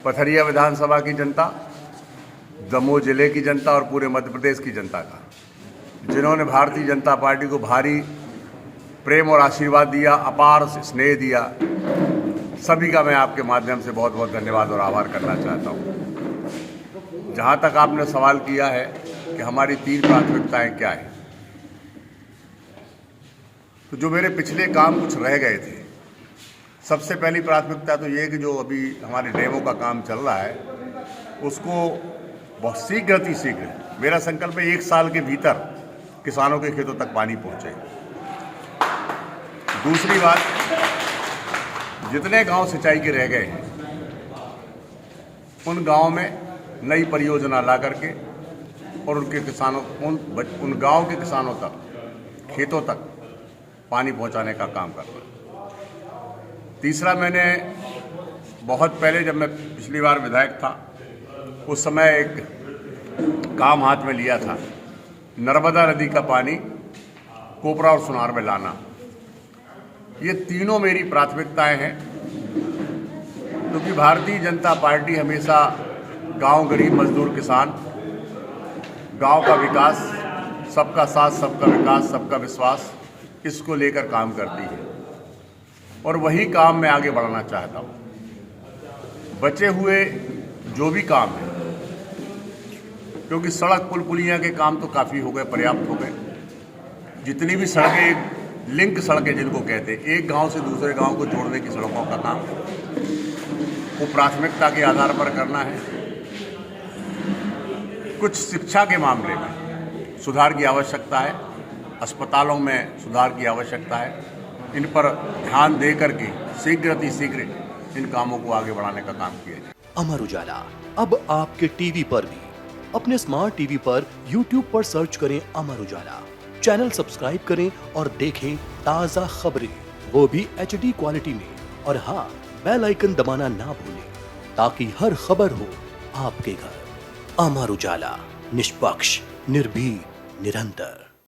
पथरिया विधानसभा की जनता, दमोह जिले की जनता और पूरे मध्य प्रदेश की जनता का, जिन्होंने भारतीय जनता पार्टी को भारी प्रेम और आशीर्वाद दिया, अपार स्नेह दिया, सभी का मैं आपके माध्यम से बहुत बहुत धन्यवाद और आभार करना चाहता हूं। जहां तक आपने सवाल किया है कि हमारी 3 प्राथमिकताएं क्या हैं, तो जो मेरे पिछले काम कुछ रह गए थे, सबसे पहली प्राथमिकता तो ये कि जो अभी हमारे डैमों का काम चल रहा है उसको बहुत शीघ्र मेरा संकल्प है 1 साल के भीतर किसानों के खेतों तक पानी पहुंचे। दूसरी बात, जितने गांव सिंचाई के रह गए हैं उन गांव में नई परियोजना ला करके और उनके किसानों उन गांव के किसानों तक, खेतों तक पानी पहुंचाने का काम करना। तीसरा, मैंने बहुत पहले जब मैं पिछली बार विधायक था उस समय एक काम हाथ में लिया था, नर्मदा नदी का पानी कोपरा और सुनार में लाना। ये तीनों मेरी प्राथमिकताएं हैं, क्योंकि भारतीय जनता पार्टी हमेशा गांव, गरीब, मजदूर, किसान, गांव का विकास, सबका साथ, सबका विकास, सबका विश्वास, इसको लेकर काम करती है और वही काम मैं आगे बढ़ाना चाहता हूँ। बचे हुए जो भी काम है, क्योंकि सड़क पुल पुलियाँ के काम तो काफ़ी हो गए, पर्याप्त हो गए। जितनी भी सड़कें, लिंक सड़कें जिनको कहते हैं, एक गांव से दूसरे गांव को जोड़ने की सड़कों का काम, वो प्राथमिकता के आधार पर करना है। कुछ शिक्षा के मामले में सुधार की आवश्यकता है, अस्पतालों में सुधार की आवश्यकता है। इन पर ध्यान दे करके शीघ्र इन कामों को आगे बढ़ाने का काम किया जाए। अमर उजाला अब आपके टीवी पर भी। अपने स्मार्ट टीवी पर YouTube पर सर्च करें अमर उजाला, चैनल सब्सक्राइब करें और देखें ताजा खबरें, वो भी HD क्वालिटी में। और हाँ, बेल आइकन दबाना ना भूलें ताकि हर खबर हो आपके घर। अमर उजाला, निष्पक्ष, निर्भीक, निरंतर।